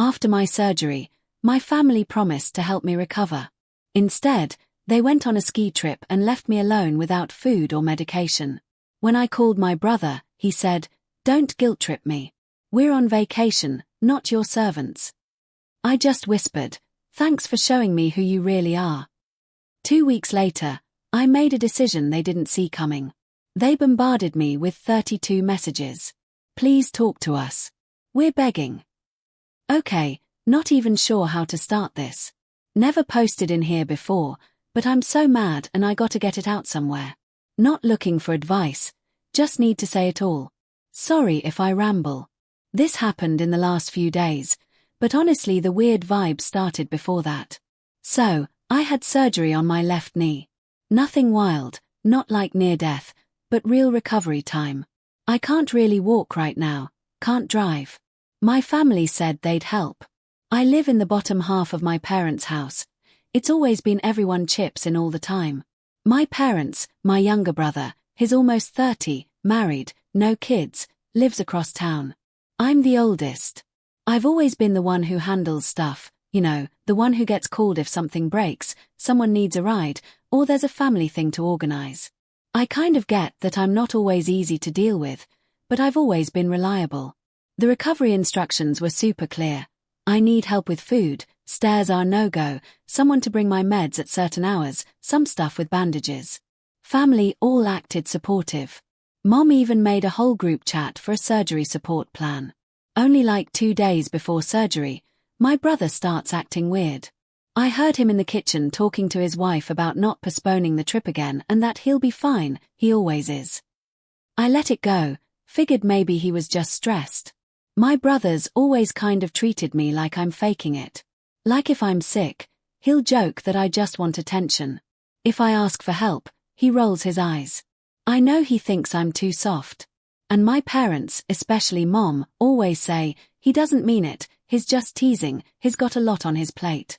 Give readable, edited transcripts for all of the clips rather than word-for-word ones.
After my surgery, my family promised to help me recover. Instead, they went on a ski trip and left me alone without food or medication. When I called my brother, he said, "Don't guilt-trip me. We're on vacation, not your servants." I just whispered, "Thanks for showing me who you really are." 2 weeks later, I made a decision they didn't see coming. They bombarded me with 32 messages. "Please talk to us. We're begging." Okay, not even sure how to start this. Never posted in here before, but I'm so mad and I gotta get it out somewhere. Not looking for advice, just need to say it all. Sorry if I ramble. This happened in the last few days, but honestly the weird vibe started before that. So, I had surgery on my left knee. Nothing wild, not like near death, but real recovery time. I can't really walk right now, can't drive. My family said they'd help. I live in the bottom half of my parents' house. It's always been everyone chips in all the time. My parents, my younger brother, he's almost 30, married, no kids, lives across town. I'm the oldest. I've always been the one who handles stuff, you know, the one who gets called if something breaks, someone needs a ride, or there's a family thing to organize. I kind of get that I'm not always easy to deal with, but I've always been reliable. The recovery instructions were super clear. I need help with food, stairs are no-go, someone to bring my meds at certain hours, some stuff with bandages. Family all acted supportive. Mom even made a whole group chat for a surgery support plan. Only like 2 days before surgery, my brother starts acting weird. I heard him in the kitchen talking to his wife about not postponing the trip again and that he'll be fine, he always is. I let it go, figured maybe he was just stressed. My brother's always kind of treated me like I'm faking it. Like if I'm sick, he'll joke that I just want attention. If I ask for help, he rolls his eyes. I know he thinks I'm too soft. And my parents, especially Mom, always say, he doesn't mean it, he's just teasing, he's got a lot on his plate.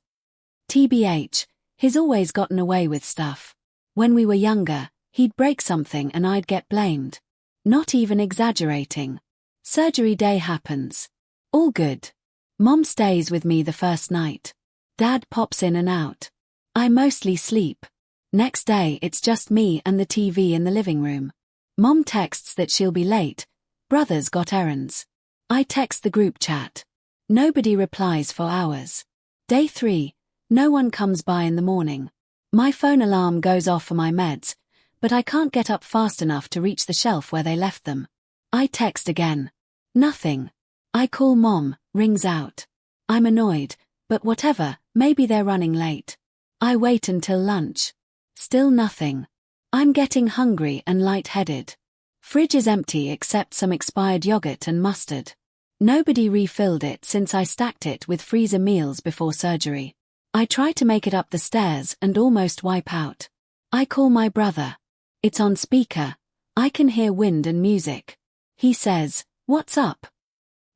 TBH, he's always gotten away with stuff. When we were younger, he'd break something and I'd get blamed. Not even exaggerating. Surgery day happens. All good. Mom stays with me the first night. Dad pops in and out. I mostly sleep. Next day it's just me and the TV in the living room. Mom texts that she'll be late. Brother's got errands. I text the group chat. Nobody replies for hours. Day 3. No one comes by in the morning. My phone alarm goes off for my meds, but I can't get up fast enough to reach the shelf where they left them. I text again. Nothing. I call Mom, rings out. I'm annoyed, but whatever, maybe they're running late. I wait until lunch. Still nothing. I'm getting hungry and lightheaded. Fridge is empty except some expired yogurt and mustard. Nobody refilled it since I stacked it with freezer meals before surgery. I try to make it up the stairs and almost wipe out. I call my brother. It's on speaker. I can hear wind and music. He says, "What's up?"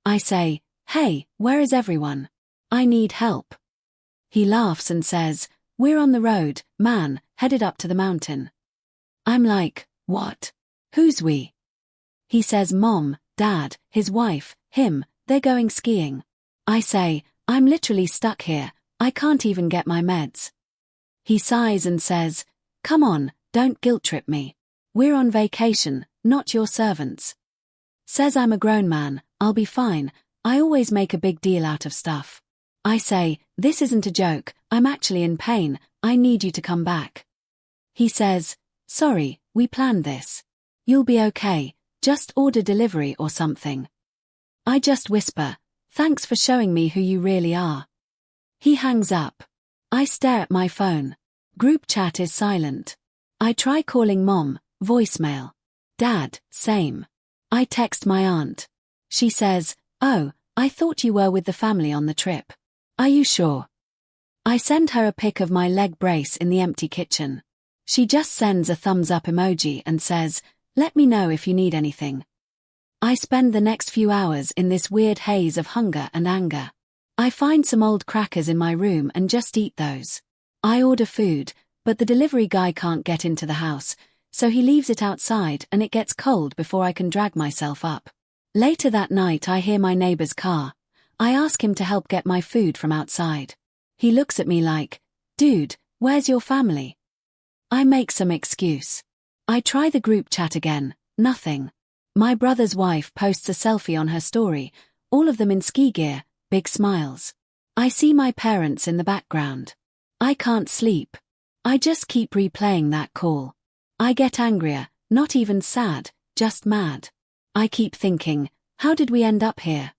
I say, "Hey, where is everyone? I need help." He laughs and says, "We're on the road, man, headed up to the mountain." I'm like, "What? Who's we?" He says Mom, Dad, his wife, him, they're going skiing. I say, "I'm literally stuck here. I can't even get my meds." He sighs and says, "Come on, don't guilt-trip me. We're on vacation, not your servants." Says I'm a grown man, I'll be fine, I always make a big deal out of stuff. I say, "This isn't a joke, I'm actually in pain, I need you to come back." He says, "Sorry, we planned this. You'll be okay, just order delivery or something." I just whisper, "Thanks for showing me who you really are." He hangs up. I stare at my phone. Group chat is silent. I try calling Mom, voicemail. Dad, same. I text my aunt. She says, "Oh, I thought you were with the family on the trip. Are you sure?" I send her a pic of my leg brace in the empty kitchen. She just sends a thumbs up emoji and says, "Let me know if you need anything." I spend the next few hours in this weird haze of hunger and anger. I find some old crackers in my room and just eat those. I order food, but the delivery guy can't get into the house, so he leaves it outside and it gets cold before I can drag myself up. Later that night I hear my neighbor's car. I ask him to help get my food from outside. He looks at me like, "Dude, where's your family?" I make some excuse. I try the group chat again, nothing. My brother's wife posts a selfie on her story, all of them in ski gear, big smiles. I see my parents in the background. I can't sleep. I just keep replaying that call. I get angrier, not even sad, just mad. I keep thinking, how did we end up here?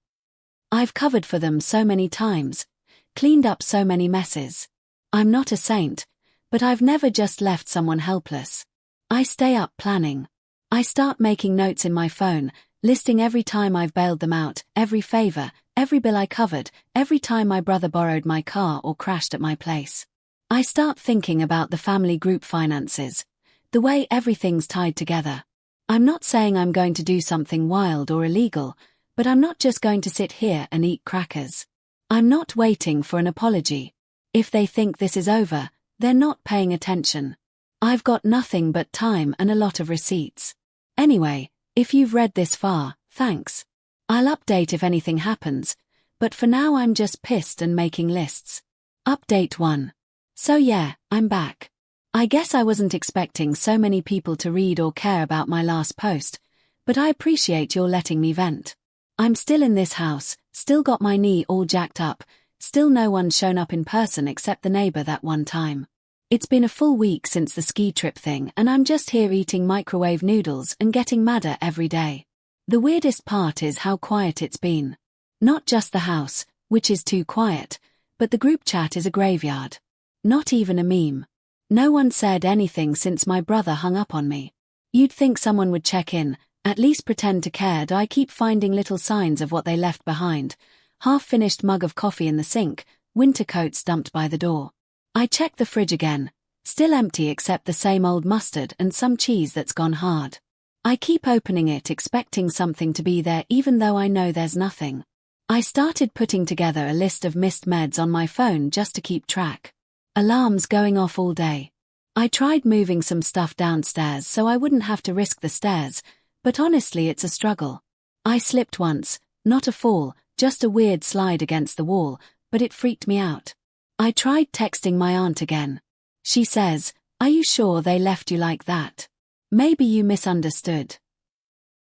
I've covered for them so many times, cleaned up so many messes. I'm not a saint, but I've never just left someone helpless. I stay up planning. I start making notes in my phone, listing every time I've bailed them out, every favor, every bill I covered, every time my brother borrowed my car or crashed at my place. I start thinking about the family group finances, the way everything's tied together. I'm not saying I'm going to do something wild or illegal, but I'm not just going to sit here and eat crackers. I'm not waiting for an apology. If they think this is over, they're not paying attention. I've got nothing but time and a lot of receipts. Anyway, if you've read this far, thanks. I'll update if anything happens, but for now I'm just pissed and making lists. Update 1. So yeah, I'm back. I guess I wasn't expecting so many people to read or care about my last post, but I appreciate your letting me vent. I'm still in this house, still got my knee all jacked up, still no one's shown up in person except the neighbor that one time. It's been a full week since the ski trip thing and I'm just here eating microwave noodles and getting madder every day. The weirdest part is how quiet it's been. Not just the house, which is too quiet, but the group chat is a graveyard. Not even a meme. No one said anything since my brother hung up on me. You'd think someone would check in, at least pretend to care. I keep finding little signs of what they left behind. Half-finished mug of coffee in the sink, winter coats dumped by the door. I check the fridge again, still empty except the same old mustard and some cheese that's gone hard. I keep opening it expecting something to be there even though I know there's nothing. I started putting together a list of missed meds on my phone just to keep track. Alarms going off all day. I tried moving some stuff downstairs so I wouldn't have to risk the stairs, but honestly it's a struggle. I slipped once, not a fall, just a weird slide against the wall, but it freaked me out. I tried texting my aunt again. She says, "Are you sure they left you like that? Maybe you misunderstood."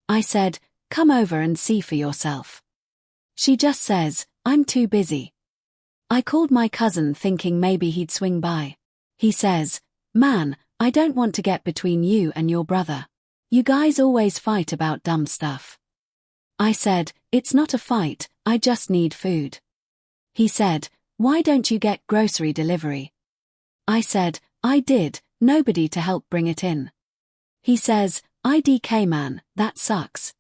I said, "Come over and see for yourself." She just says, "I'm too busy." I called my cousin thinking maybe he'd swing by. He says, "Man, I don't want to get between you and your brother. You guys always fight about dumb stuff." I said, "It's not a fight, I just need food." He said, "Why don't you get grocery delivery?" I said, "I did, nobody to help bring it in." He says, "IDK man, that sucks."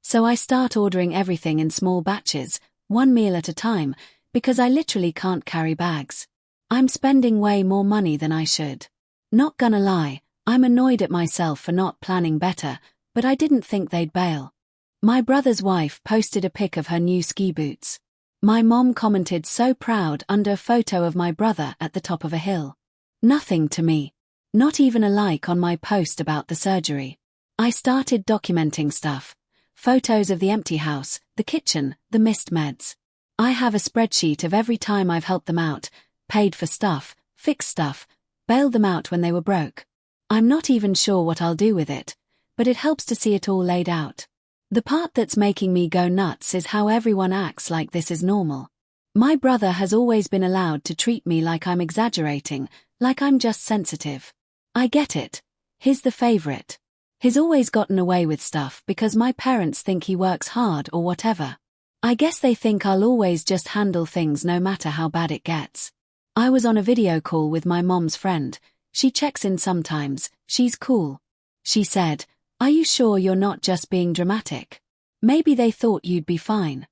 So I start ordering everything in small batches, one meal at a time, because I literally can't carry bags. I'm spending way more money than I should. Not gonna lie, I'm annoyed at myself for not planning better, but I didn't think they'd bail. My brother's wife posted a pic of her new ski boots. My mom commented so proud under a photo of my brother at the top of a hill. Nothing to me. Not even a like on my post about the surgery. I started documenting stuff. Photos of the empty house, the kitchen, the missed meds. I have a spreadsheet of every time I've helped them out, paid for stuff, fixed stuff, bailed them out when they were broke. I'm not even sure what I'll do with it, but it helps to see it all laid out. The part that's making me go nuts is how everyone acts like this is normal. My brother has always been allowed to treat me like I'm exaggerating, like I'm just sensitive. I get it. He's the favorite. He's always gotten away with stuff because my parents think he works hard or whatever. I guess they think I'll always just handle things no matter how bad it gets. I was on a video call with my mom's friend. She checks in sometimes, she's cool. She said, "Are you sure you're not just being dramatic? Maybe they thought you'd be fine."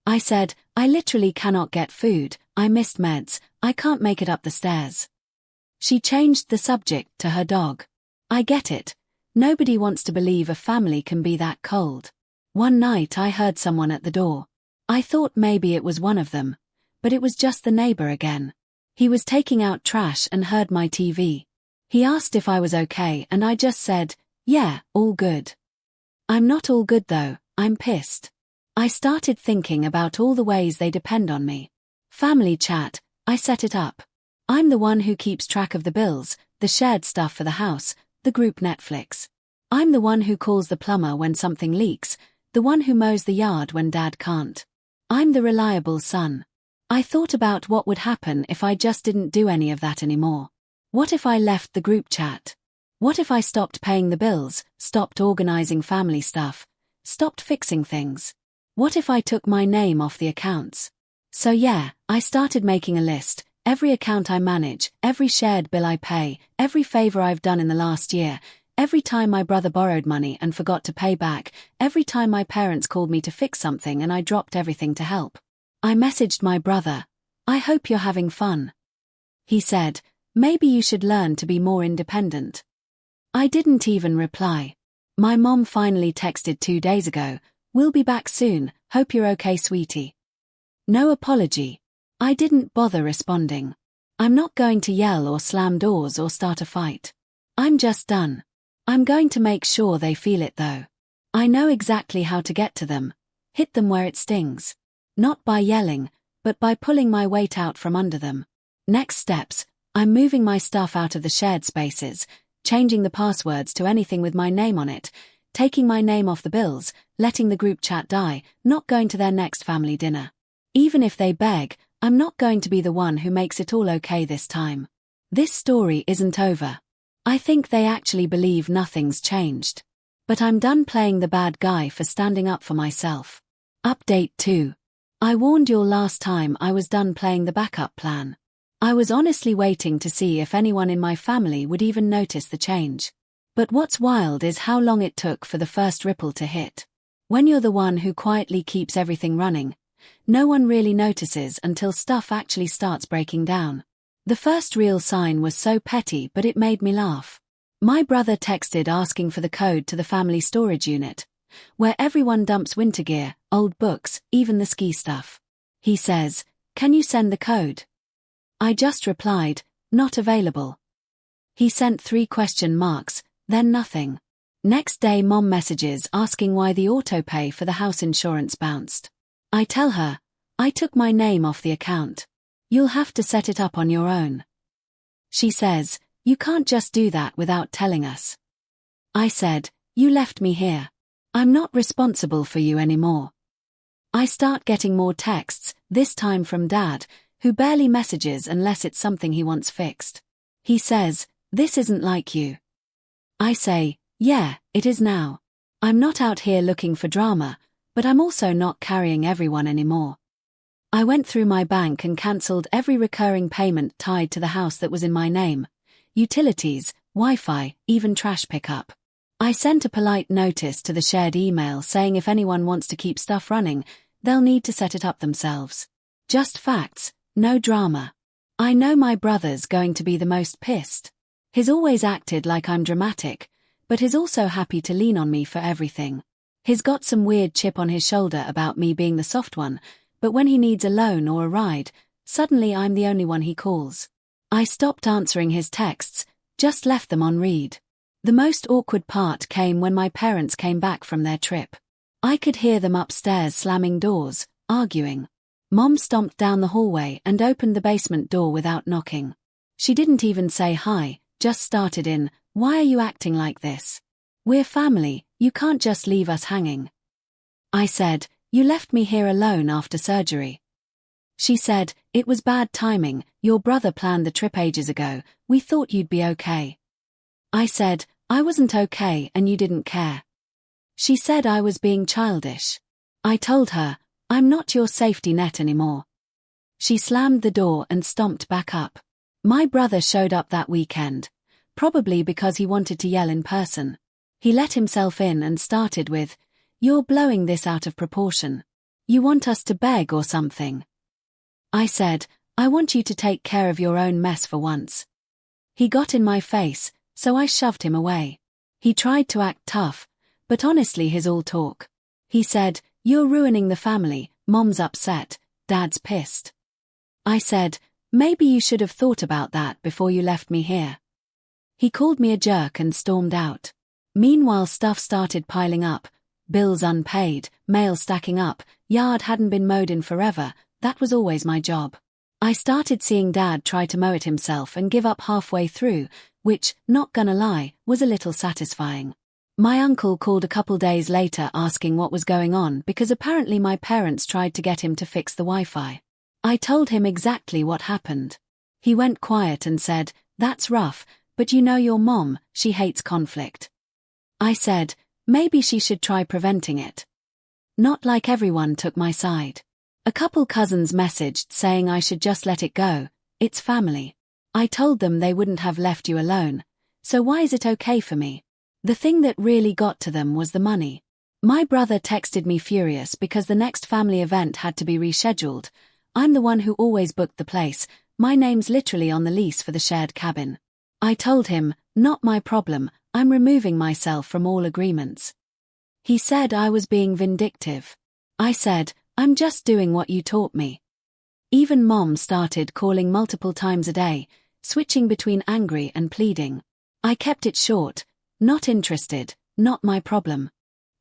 I said, "I literally cannot get food, I missed meds, I can't make it up the stairs." She changed the subject to her dog. I get it. Nobody wants to believe a family can be that cold. One night I heard someone at the door. I thought maybe it was one of them, but it was just the neighbor again. He was taking out trash and heard my TV. He asked if I was okay and I just said, "Yeah, all good." I'm not all good though, I'm pissed. I started thinking about all the ways they depend on me. Family chat, I set it up. I'm the one who keeps track of the bills, the shared stuff for the house, the group Netflix. I'm the one who calls the plumber when something leaks, the one who mows the yard when Dad can't. I'm the reliable son. I thought about what would happen if I just didn't do any of that anymore. What if I left the group chat? What if I stopped paying the bills, stopped organizing family stuff, stopped fixing things? What if I took my name off the accounts? So yeah, I started making a list. Every account I manage, every shared bill I pay, every favor I've done in the last year, every time my brother borrowed money and forgot to pay back, every time my parents called me to fix something and I dropped everything to help. I messaged my brother, "I hope you're having fun." He said, "Maybe you should learn to be more independent." I didn't even reply. My mom finally texted 2 days ago, "We'll be back soon, hope you're okay, sweetie." No apology. I didn't bother responding. I'm not going to yell or slam doors or start a fight. I'm just done. I'm going to make sure they feel it though. I know exactly how to get to them. Hit them where it stings. Not by yelling, but by pulling my weight out from under them. Next steps, I'm moving my stuff out of the shared spaces, changing the passwords to anything with my name on it, taking my name off the bills, letting the group chat die, not going to their next family dinner. Even if they beg, I'm not going to be the one who makes it all okay this time. This story isn't over. I think they actually believe nothing's changed. But I'm done playing the bad guy for standing up for myself. Update 2. I warned you all last time I was done playing the backup plan. I was honestly waiting to see if anyone in my family would even notice the change. But what's wild is how long it took for the first ripple to hit. When you're the one who quietly keeps everything running, no one really notices until stuff actually starts breaking down. The first real sign was so petty, but it made me laugh. My brother texted asking for the code to the family storage unit, where everyone dumps winter gear, old books, even the ski stuff. He says, "Can you send the code?" I just replied, "Not available." He sent 3 question marks, then nothing. Next day Mom messages asking why the autopay for the house insurance bounced. I tell her, "I took my name off the account. You'll have to set it up on your own." She says, "You can't just do that without telling us." I said, "You left me here. I'm not responsible for you anymore." I start getting more texts, this time from Dad, who barely messages unless it's something he wants fixed. He says, "This isn't like you." I say, "Yeah, it is now. I'm not out here looking for drama, but I'm also not carrying everyone anymore." I went through my bank and cancelled every recurring payment tied to the house that was in my name. Utilities, Wi-Fi, even trash pickup. I sent a polite notice to the shared email saying if anyone wants to keep stuff running, they'll need to set it up themselves. Just facts, no drama. I know my brother's going to be the most pissed. He's always acted like I'm dramatic, but he's also happy to lean on me for everything. He's got some weird chip on his shoulder about me being the soft one, but when he needs a loan or a ride, suddenly I'm the only one he calls. I stopped answering his texts, just left them on read. The most awkward part came when my parents came back from their trip. I could hear them upstairs slamming doors, arguing. Mom stomped down the hallway and opened the basement door without knocking. She didn't even say hi, just started in, "Why are you acting like this? We're family, you can't just leave us hanging." I said, "You left me here alone after surgery." She said, "It was bad timing, your brother planned the trip ages ago, we thought you'd be okay." I said, "I wasn't okay and you didn't care." She said I was being childish. I told her, "I'm not your safety net anymore." She slammed the door and stomped back up. My brother showed up that weekend, probably because he wanted to yell in person. He let himself in and started with, "You're blowing this out of proportion. You want us to beg or something?" I said, "I want you to take care of your own mess for once." He got in my face, so I shoved him away. He tried to act tough, but honestly he's all talk. He said, "You're ruining the family, Mom's upset, Dad's pissed." I said, "Maybe you should have thought about that before you left me here." He called me a jerk and stormed out. Meanwhile stuff started piling up, Bills unpaid, mail stacking up, yard hadn't been mowed in forever, that was always my job. I started seeing Dad try to mow it himself and give up halfway through, which, not gonna lie, was a little satisfying. My uncle called a couple days later asking what was going on because apparently my parents tried to get him to fix the Wi-Fi. I told him exactly what happened. He went quiet and said, "That's rough, but you know your mom, she hates conflict." I said, maybe she should try preventing it. Not like everyone took my side. A couple cousins messaged saying I should just let it go, it's family. I told them they wouldn't have left you alone, so why is it okay for me? The thing that really got to them was the money. My brother texted me furious because the next family event had to be rescheduled. I'm the one who always booked the place, my name's literally on the lease for the shared cabin. I told him, not my problem, I'm removing myself from all agreements. He said I was being vindictive. I said, I'm just doing what you taught me. Even Mom started calling multiple times a day, switching between angry and pleading. I kept it short, not interested, not my problem.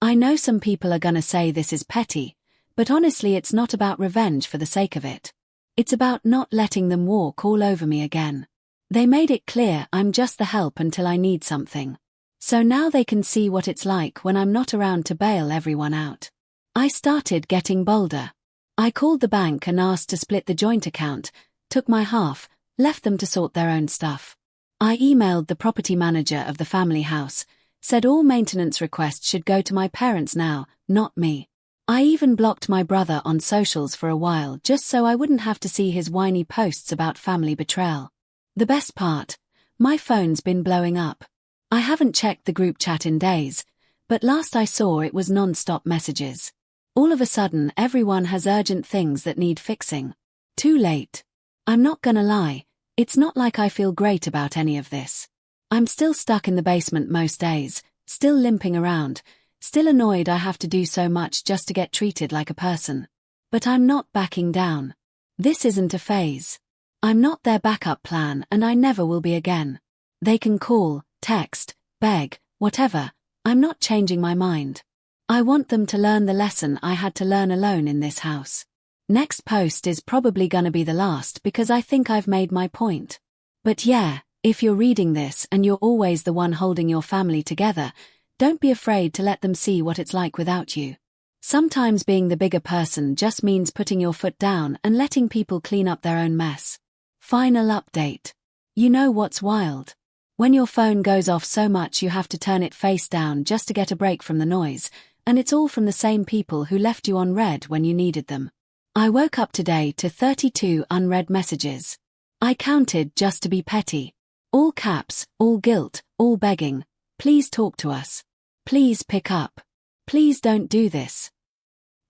I know some people are gonna say this is petty, but honestly it's not about revenge for the sake of it. It's about not letting them walk all over me again. They made it clear I'm just the help until I need something. So now they can see what it's like when I'm not around to bail everyone out. I started getting bolder. I called the bank and asked to split the joint account, took my half, left them to sort their own stuff. I emailed the property manager of the family house, said all maintenance requests should go to my parents now, not me. I even blocked my brother on socials for a while just so I wouldn't have to see his whiny posts about family betrayal. The best part, my phone's been blowing up. I haven't checked the group chat in days, but last I saw it was non-stop messages. All of a sudden everyone has urgent things that need fixing. Too late. I'm not gonna lie, it's not like I feel great about any of this. I'm still stuck in the basement most days, still limping around, still annoyed I have to do so much just to get treated like a person. But I'm not backing down. This isn't a phase. I'm not their backup plan and I never will be again. They can call, text, beg, whatever, I'm not changing my mind. I want them to learn the lesson I had to learn alone in this house. Next post is probably gonna be the last because I think I've made my point. But yeah, if you're reading this and you're always the one holding your family together, don't be afraid to let them see what it's like without you. Sometimes being the bigger person just means putting your foot down and letting people clean up their own mess. Final update. You know what's wild? When your phone goes off so much you have to turn it face down just to get a break from the noise, and it's all from the same people who left you on read when you needed them. I woke up today to 32 unread messages. I counted just to be petty. All caps, all guilt, all begging. Please talk to us. Please pick up. Please don't do this.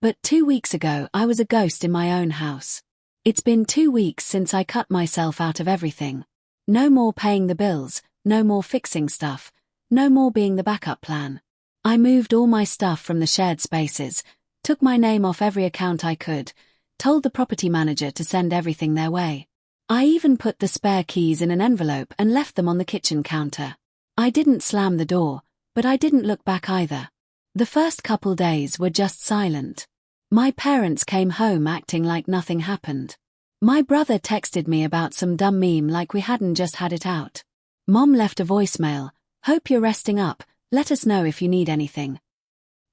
But 2 weeks ago I was a ghost in my own house. It's been 2 weeks since I cut myself out of everything. No more paying the bills, no more fixing stuff, no more being the backup plan. I moved all my stuff from the shared spaces, took my name off every account I could, told the property manager to send everything their way. I even put the spare keys in an envelope and left them on the kitchen counter. I didn't slam the door, but I didn't look back either. The first couple days were just silent. My parents came home acting like nothing happened. My brother texted me about some dumb meme like we hadn't just had it out. Mom left a voicemail, "Hope you're resting up, let us know if you need anything."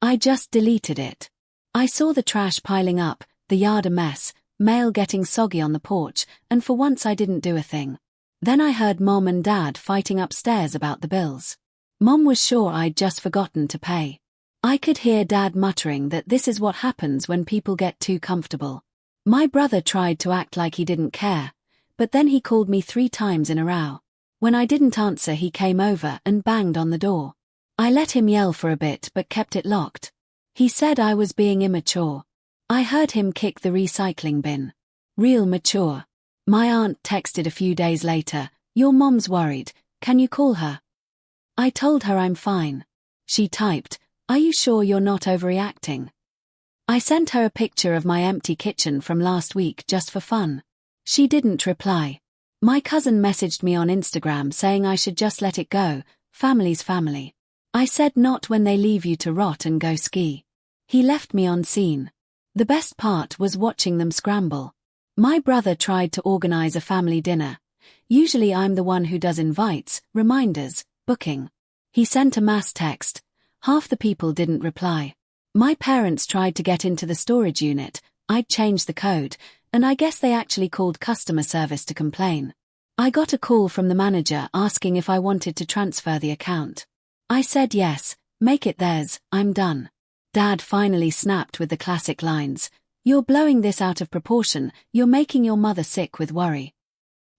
I just deleted it. I saw the trash piling up, the yard a mess, mail getting soggy on the porch, and for once I didn't do a thing. Then I heard Mom and Dad fighting upstairs about the bills. Mom was sure I'd just forgotten to pay. I could hear Dad muttering that this is what happens when people get too comfortable. My brother tried to act like he didn't care, but then he called me 3 times in a row. When I didn't answer he came over and banged on the door. I let him yell for a bit but kept it locked. He said I was being immature. I heard him kick the recycling bin. Real mature. My aunt texted a few days later, "Your mom's worried, can you call her?" I told her I'm fine. She typed, "Are you sure you're not overreacting?" I sent her a picture of my empty kitchen from last week just for fun. She didn't reply. My cousin messaged me on Instagram saying I should just let it go, family's family. I said not when they leave you to rot and go ski. He left me on scene. The best part was watching them scramble. My brother tried to organize a family dinner. Usually I'm the one who does invites, reminders, booking. He sent a mass text. Half the people didn't reply. My parents tried to get into the storage unit. I'd changed the code, and I guess they actually called customer service to complain. I got a call from the manager asking if I wanted to transfer the account. I said yes, make it theirs, I'm done. Dad finally snapped with the classic lines, "You're blowing this out of proportion, you're making your mother sick with worry."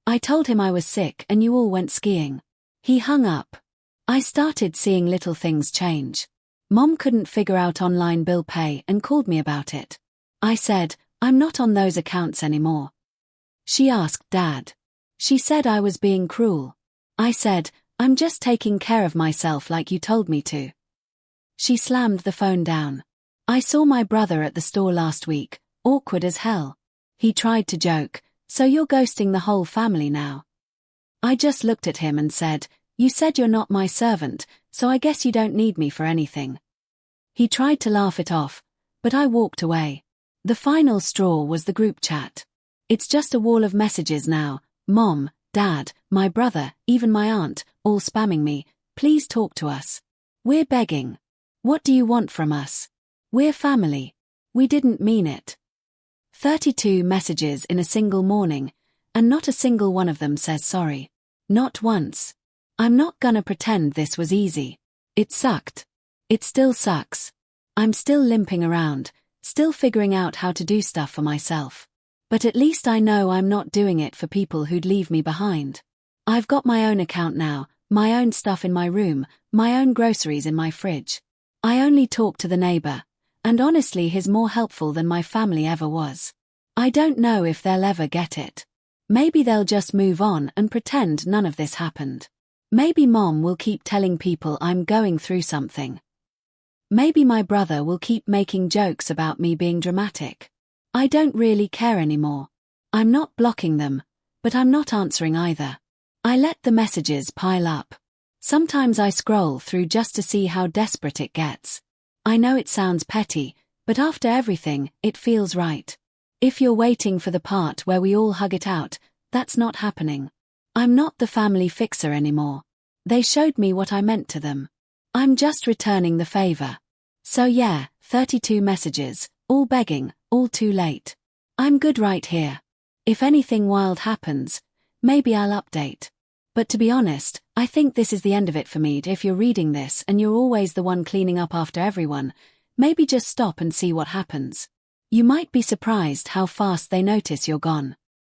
I told him I was sick and you all went skiing. He hung up. I started seeing little things change. Mom couldn't figure out online bill pay and called me about it. I said, "I'm not on those accounts anymore." She asked Dad. She said I was being cruel. I said, "I'm just taking care of myself like you told me to." She slammed the phone down. I saw my brother at the store last week, awkward as hell. He tried to joke, "So you're ghosting the whole family now?" I just looked at him and said, "You said you're not my servant, so I guess you don't need me for anything." He tried to laugh it off, but I walked away. The final straw was the group chat. It's just a wall of messages now. Mom, Dad, my brother, even my aunt, all spamming me, "Please talk to us. We're begging. What do you want from us? We're family. We didn't mean it." 32 messages in a single morning, and not a single one of them says sorry. Not once. I'm not gonna pretend this was easy. It sucked. It still sucks. I'm still limping around, still figuring out how to do stuff for myself. But at least I know I'm not doing it for people who'd leave me behind. I've got my own account now, my own stuff in my room, my own groceries in my fridge. I only talk to the neighbor, and honestly he's more helpful than my family ever was. I don't know if they'll ever get it. Maybe they'll just move on and pretend none of this happened. Maybe Mom will keep telling people I'm going through something. Maybe my brother will keep making jokes about me being dramatic. I don't really care anymore. I'm not blocking them, but I'm not answering either. I let the messages pile up. Sometimes I scroll through just to see how desperate it gets. I know it sounds petty, but after everything, it feels right. If you're waiting for the part where we all hug it out, that's not happening. I'm not the family fixer anymore. They showed me what I meant to them. I'm just returning the favor. So yeah, 32 messages, all begging, all too late. I'm good right here. If anything wild happens, maybe I'll update. But to be honest, I think this is the end of it for me. If you're reading this and you're always the one cleaning up after everyone, maybe just stop and see what happens. You might be surprised how fast they notice you're gone.